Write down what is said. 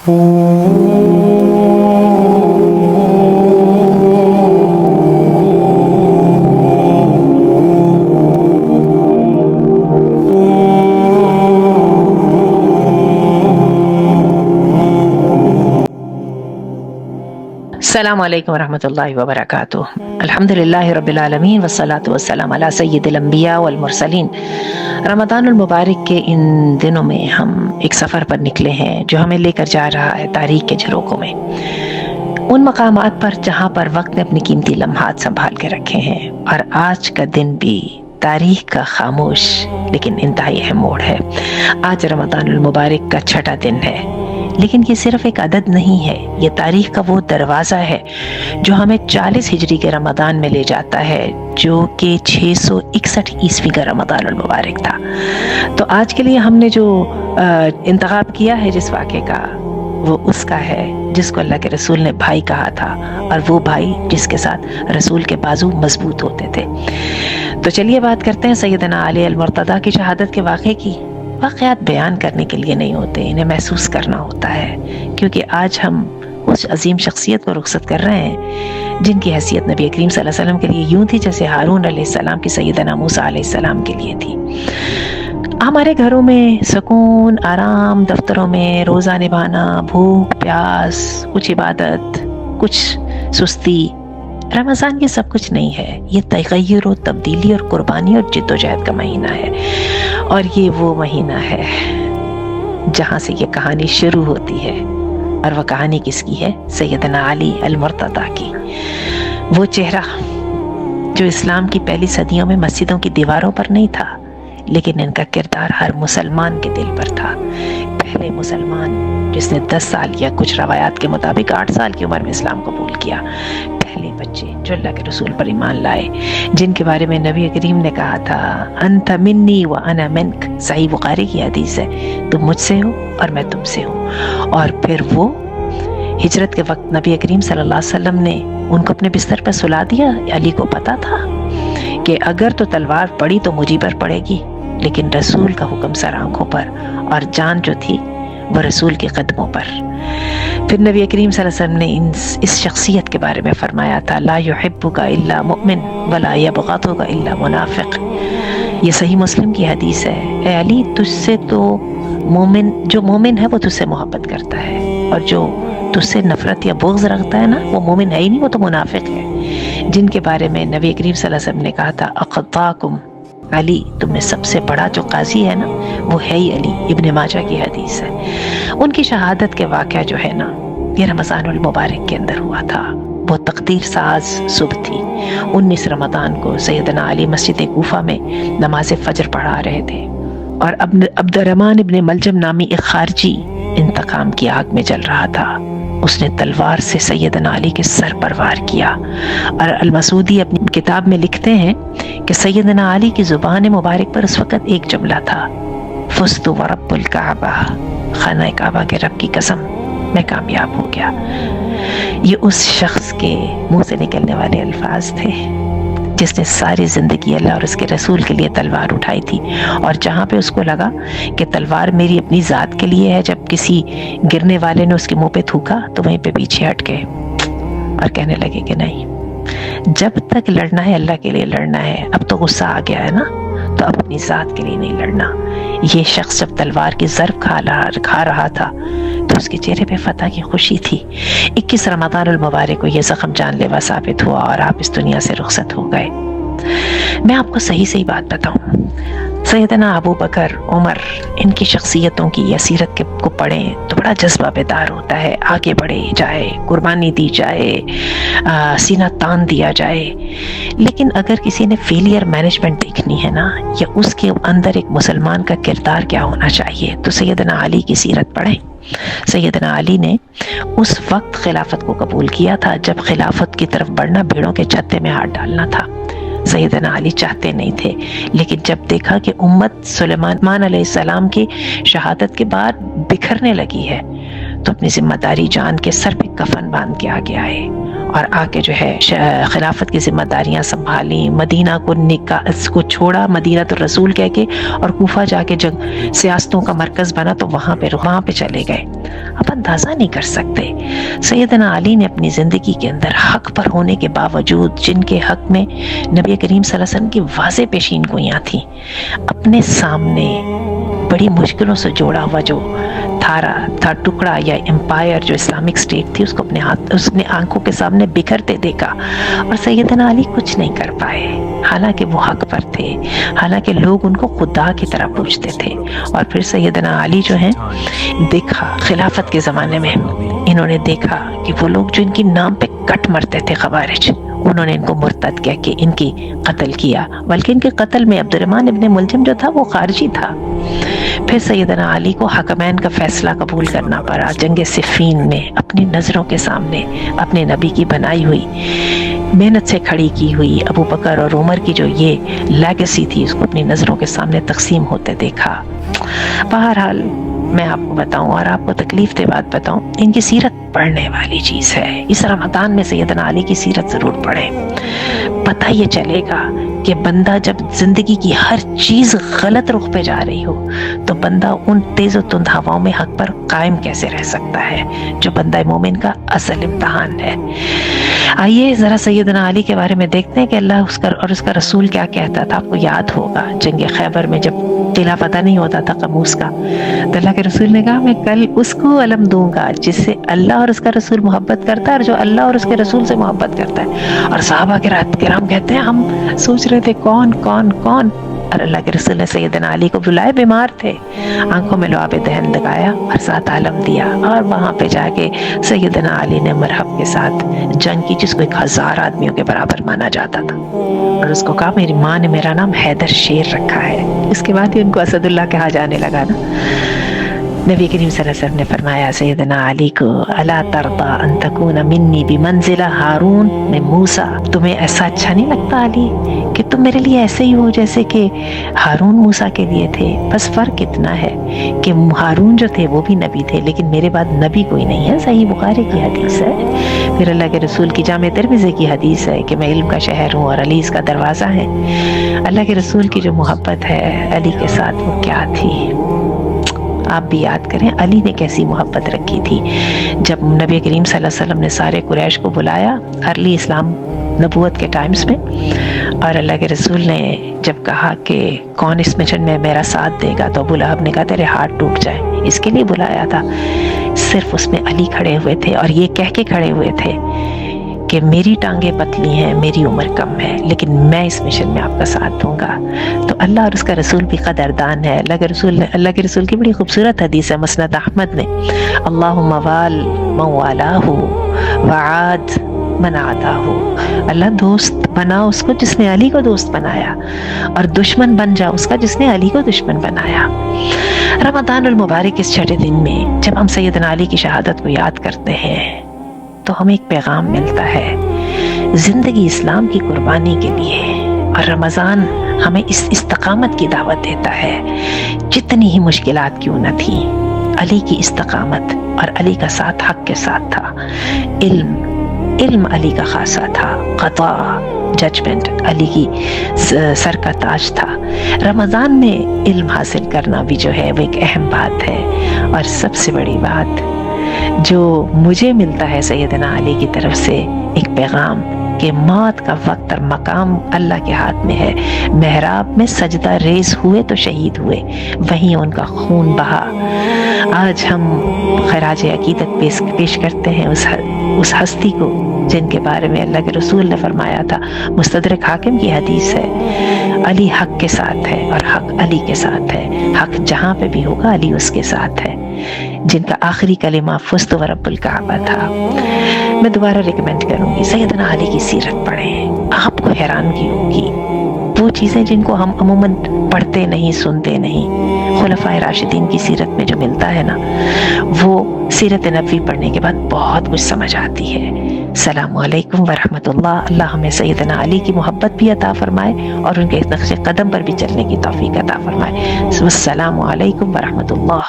السلام علیکم ورحمۃ اللہ وبرکاتہ۔ الحمدللہ رب العالمین والصلاة والسلام علی سید الانبیاء والمرسلین۔ رمضان المبارک کے ان دنوں میں ہم ایک سفر پر نکلے ہیں جو ہمیں لے کر جا رہا ہے تاریخ کے جھروکوں میں، ان مقامات پر جہاں پر وقت نے اپنی قیمتی لمحات سنبھال کے رکھے ہیں، اور آج کا دن بھی تاریخ کا خاموش لیکن انتہائی اہم موڑ ہے۔ آج رمضان المبارک کا چھٹا دن ہے، لیکن یہ صرف ایک عدد نہیں ہے، یہ تاریخ کا وہ دروازہ ہے جو ہمیں 40 ہجری کے رمضان میں لے جاتا ہے، جو کہ 661 عیسوی کا رمضان المبارک تھا۔ تو آج کے لیے ہم نے جو انتخاب کیا ہے جس واقعے کا، وہ اس کا ہے جس کو اللہ کے رسول نے بھائی کہا تھا، اور وہ بھائی جس کے ساتھ رسول کے بازو مضبوط ہوتے تھے۔ تو چلیے بات کرتے ہیں سیدنا علی المرتضیٰ کی شہادت کے واقعے کی۔ واقعات بیان کرنے کے لیے نہیں ہوتے، انہیں محسوس کرنا ہوتا ہے، کیونکہ آج ہم اس عظیم شخصیت کو رخصت کر رہے ہیں جن کی حیثیت نبی کریم صلی اللہ علیہ وسلم کے لیے یوں تھی جیسے ہارون علیہ السلام کی سیدنا موسیٰ علیہ السلام کے لیے تھی۔ ہمارے گھروں میں سکون، آرام، دفتروں میں روزہ نبھانا، بھوک پیاس، کچھ عبادت، کچھ سستی، رمضان یہ سب کچھ نہیں ہے۔ یہ تغیر و تبدیلی اور قربانی اور جد و جہد کا مہینہ ہے، اور یہ وہ مہینہ ہے جہاں سے یہ کہانی شروع ہوتی ہے، اور وہ کہانی کس کی ہے؟ سیدنا علی المرتضیٰ کی۔ وہ چہرہ جو اسلام کی پہلی صدیوں میں مسجدوں کی دیواروں پر نہیں تھا، لیکن ان کا کردار ہر مسلمان کے دل پر تھا۔ پہلے مسلمان جس نے 10 سال یا کچھ روایات کے مطابق 8 سال کی عمر میں اسلام قبول کیا، پہلے بچے جو اللہ کے رسول پر ایمان لائے، جن کے بارے میں نبی کریم نے کہا تھا انت منی و انا منک، صحیح بخاری کی حدیث ہے، تم مجھ سے ہو اور میں تم سے ہوں۔ اور پھر وہ ہجرت کے وقت نبی کریم صلی اللہ علیہ وسلم نے ان کو اپنے بستر پر سلا دیا۔ علی کو پتا تھا کہ اگر تو تلوار پڑی تو مجھی پر پڑے گی، لیکن رسول کا حکم سر آنکھوں پر، اور جان جو تھی وہ رسول کے قدموں پر۔ پھر نبی کریم صلی اللہ علیہ وسلم نے اس شخصیت کے بارے میں فرمایا تھا لا يحبک الا مؤمن ولا یبغضک الا منافق۔ یہ صحیح مسلم کی حدیث ہے۔ اے علی، تجھ سے تو مومن، جو مومن ہے وہ تجھ سے محبت کرتا ہے، اور جو تجھ سے نفرت یا بغض رکھتا ہے نا، وہ مومن ہے ہی نہیں، وہ تو منافق ہے۔ جن کے بارے میں نبی کریم صلی اللہ علیہ وسلم نے کہا تھا اقضاکم علی، تم میں سب سے بڑا جو قاضی ہے نا وہ ہے ہی علی۔ ابن ماجہ کی حدیث ہے۔ ان کی شہادت کے واقعہ جو ہے نا، یہ رمضان المبارک کے اندر ہوا تھا۔ وہ تقدیر ساز صبح تھی۔ 19 رمضان کو سیدنا علی مسجد کوفہ میں نماز فجر پڑھا رہے تھے، اور عبد الرحمن ابن ملجم نامی ایک خارجی انتقام کی آگ میں جل رہا تھا۔ اس نے تلوار سے سیدنا علی کے سر پر وار کیا، اور المسعودی اپنی کتاب میں لکھتے ہیں کہ سیدنا علی کی زبان مبارک پر اس وقت ایک جملہ تھا فزت ورب الکعبہ، خانہ کعبہ کے رب کی قسم میں کامیاب ہو گیا۔ یہ اس شخص کے منہ سے نکلنے والے الفاظ تھے جس نے ساری زندگی اللہ اور اس کے رسول کے لیے تلوار اٹھائی تھی، اور جہاں پہ اس کو لگا کہ تلوار میری اپنی ذات کے لیے ہے، جب کسی گرنے والے نے اس کے منہ پہ تھوکا تو وہیں پہ پیچھے ہٹ گئے اور کہنے لگے کہ نہیں، جب تک لڑنا ہے اللہ کے لیے لڑنا ہے۔ اب تو غصہ آ گیا ہے نا، تو اب اپنی ذات کے لیے نہیں لڑنا۔ یہ شخص جب تلوار کی ضرب کھا رہا تھا تو اس کے چہرے پہ فتح کی خوشی تھی۔ 21 رمضان المبارک کو یہ زخم جان لیوا ثابت ہوا، اور آپ اس دنیا سے رخصت ہو گئے۔ میں آپ کو صحیح بات بتاؤں، سیدنا ابو بکر، عمر، ان کی شخصیتوں کی یا سیرت کو پڑھیں تو بڑا جذبہ بیدار ہوتا ہے، آگے بڑھے جائے، قربانی دی جائے، سینہ تان دیا جائے۔ لیکن اگر کسی نے فیلئر مینجمنٹ دیکھنی ہے نا، یا اس کے اندر ایک مسلمان کا کردار کیا ہونا چاہیے، تو سیدنا علی کی سیرت پڑھیں۔ سیدنا علی نے اس وقت خلافت کو قبول کیا تھا جب خلافت کی طرف بڑھنا بھیڑوں کے چھتے میں ہاتھ ڈالنا تھا۔ سیدنا علی چاہتے نہیں تھے، لیکن جب دیکھا کہ امت سلیمان علیہ السلام کی شہادت کے بعد بکھرنے لگی ہے تو اپنی ذمہ داری جان کے سر پہ کفن باندھ کے آگے آئے، اور آ کے جو ہے خلافت کی ذمہ داریاں سنبھالیں، مدینہ کو چھوڑا، مدینہ تو رسول کہہ کے، اور کوفہ جا کے جنگ سیاستوں کا مرکز بنا تو وہاں پہ چلے گئے۔ اب اندازہ نہیں کر سکتے سیدنا علی نے اپنی زندگی کے اندر حق پر ہونے کے باوجود، جن کے حق میں نبی کریم صلی اللہ علیہ وسلم کی واضح پیشین گوئیاں تھیں، اپنے سامنے بڑی مشکلوں سے جوڑا ہوا جو تھا ٹکڑا یا امپائر جو اسلامک اسٹیٹ تھی، اس کو اپنے آنکھوں کے سامنے بکھرتے دیکھا، اور سیدنا علی کچھ نہیں کر پائے، حالانکہ وہ حق پر تھے، حالانکہ لوگ ان کو خدا کی طرح پوچھتے تھے۔ اور پھر سیدنا علی جو ہیں دیکھا خلافت کے زمانے میں، انہوں نے دیکھا کہ وہ لوگ جو ان کی نام پہ کٹ مرتے تھے خوارج، انہوں نے ان کو مرتد کہہ کے ان کی قتل کیا، بلکہ ان کے قتل میں عبد الرحمن ابن ملجم جو تھا وہ خارجی تھا۔ پھر سیدنا علی کو حکمین کا فیصلہ قبول کرنا پڑا، جنگ صفین میں اپنی نظروں کے سامنے اپنے نبی کی بنائی ہوئی، محنت سے کھڑی کی ہوئی ابو بکر اور عمر کی جو یہ لیگیسی تھی، اس کو اپنی نظروں کے سامنے تقسیم ہوتے دیکھا۔ بہرحال میں آپ کو بتاؤں اور آپ کو تکلیف دے بات بتاؤں، ان کی سیرت پڑھنے والی چیز ہے۔ اس رمضان میں سیدنا علی کی سیرت ضرور پڑھیں، پتہ یہ چلے گا کہ بندہ جب زندگی کی ہر چیز غلط رخ پہ جا رہی ہو تو بندہ ان تیز و تند ہواؤں میں حق پر قائم کیسے رہ سکتا ہے، جو بندہ مومن کا اصل امتحان ہے۔ آئیے ذرا سیدنا علی کے بارے میں دیکھتے ہیں کہ اللہ اور اس کا رسول کیا کہتا تھا۔ آپ کو یاد ہوگا جنگ خیبر میں جب قلعہ پتہ نہیں ہوتا تھا قموس کا، تو اللہ کے رسول نے کہا میں کل اس کو علم دوں گا جس سے اللہ اور اس کا رسول محبت کرتا ہے اور جو اللہ اور اس کے رسول سے محبت کرتا ہے۔ اور صحابہ کرام کہتے ہیں ہم سوچ رہے تھے کون کون کون، اور اللہ کے رسول نے سیدنا علی کو بلائے، بیمار تھے، آنکھوں میں لعاب دہن لگایا اور ساتھ عالم دیا، اور وہاں پہ جا کے سیدنا علی نے مرحب کے ساتھ جنگ کی، جس کو 1000 آدمیوں کے برابر مانا جاتا تھا، اور اس کو کہا میری ماں نے میرا نام حیدر شیر رکھا ہے۔ اس کے بعد ہی ان کو اسد اللہ کہا جانے لگا نا۔ نبی کریم صلی اللہ علیہ وسلم نے فرمایا سیدنا علی کو، الا ترضى ان تكون منی بمنزلہ ہارون من موسیٰ، تمہیں ایسا اچھا نہیں لگتا علی کہ تم میرے لیے ایسے ہی ہو جیسے کہ ہارون موسیٰ کے لیے تھے؟ بس فرق اتنا ہے کہ ہارون جو تھے وہ بھی نبی تھے، لیکن میرے بعد نبی کوئی نہیں ہے۔ صحیح بخاری کی حدیث ہے۔ پھر اللہ کے رسول کی جامع ترمذی کی حدیث ہے کہ میں علم کا شہر ہوں اور علی اس کا دروازہ ہے۔ اللہ کے رسول کی جو محبت ہے علی کے ساتھ وہ کیا تھی، آپ بھی یاد کریں علی نے کیسی محبت رکھی تھی۔ جب نبی کریم صلی اللہ علیہ وسلم نے سارے قریش کو بلایا ارلی اسلام نبوت کے ٹائمز میں، اور اللہ کے رسول نے جب کہا کہ کون اس مشن میں میرا ساتھ دے گا، تو ابو لہب نے کہا تیرے ہاتھ ٹوٹ جائیں، اس کے لیے بلایا تھا۔ صرف اس میں علی کھڑے ہوئے تھے اور یہ کہہ کے کھڑے ہوئے تھے کہ میری ٹانگیں پتلی ہیں، میری عمر کم ہے، لیکن میں اس مشن میں آپ کا ساتھ دوں گا۔ تو اللہ اور اس کا رسول بھی قدردان ہے۔ اللہ کے رسول کی بڑی خوبصورت حدیث ہے مسند احمد میں، اللہم وال من والاہ وعاد من عاداہ، اللہ دوست بنا اس کو جس نے علی کو دوست بنایا، اور دشمن بن جا اس کا جس نے علی کو دشمن بنایا۔ رمضان المبارک اس چھٹے دن میں جب ہم سیدنا علی کی شہادت کو یاد کرتے ہیں تو ہمیں ایک پیغام ملتا ہے زندگی اسلام کی قربانی کے لیے، اور رمضان ہمیں اس استقامت کی دعوت دیتا ہے۔ جتنی ہی مشکلات کیوں نہ تھیں، علی کی استقامت اور علی کا ساتھ حق کے ساتھ تھا۔ علم علی کا خاصہ تھا، قضاء ججمنٹ علی کی سر کا تاج تھا۔ رمضان میں علم حاصل کرنا بھی جو ہے وہ ایک اہم بات ہے، اور سب سے بڑی بات جو مجھے ملتا ہے سیدنا علی کی طرف سے ایک پیغام کہ موت کا وقت اور مقام اللہ کے ہاتھ میں ہے۔ محراب میں سجدہ ریز ہوئے تو شہید ہوئے، وہیں ان کا خون بہا۔ آج ہم خراج عقیدت پیش کرتے ہیں اس ہستی کو جن کے بارے میں اللہ کے رسول نے فرمایا تھا، مستدرک حاکم کی حدیث ہے، علی حق کے ساتھ ہے اور حق علی کے ساتھ ہے، حق جہاں پہ بھی ہوگا علی اس کے ساتھ ہے، جن کا آخری کلمہ فزت ورب الکعبہ تھا۔ میں دوبارہ ریکمینڈ کروں گی سیدنا علی کی سیرت پڑھیں، آپ کو حیرانگی ہوگی۔ وہ چیزیں جن کو ہم عموماً پڑھتے نہیں، سنتے نہیں، خلفائے راشدین کی سیرت میں جو ملتا ہے نا، وہ سیرت نبوی پڑھنے کے بعد بہت کچھ سمجھ آتی ہے۔ السلام علیکم ورحمۃ اللہ۔ اللہ ہمیں سیدنا علی کی محبت بھی عطا فرمائے اور ان کے نقش قدم پر بھی چلنے کی توفیق عطا فرمائے۔ السلام علیکم ورحمۃ اللہ۔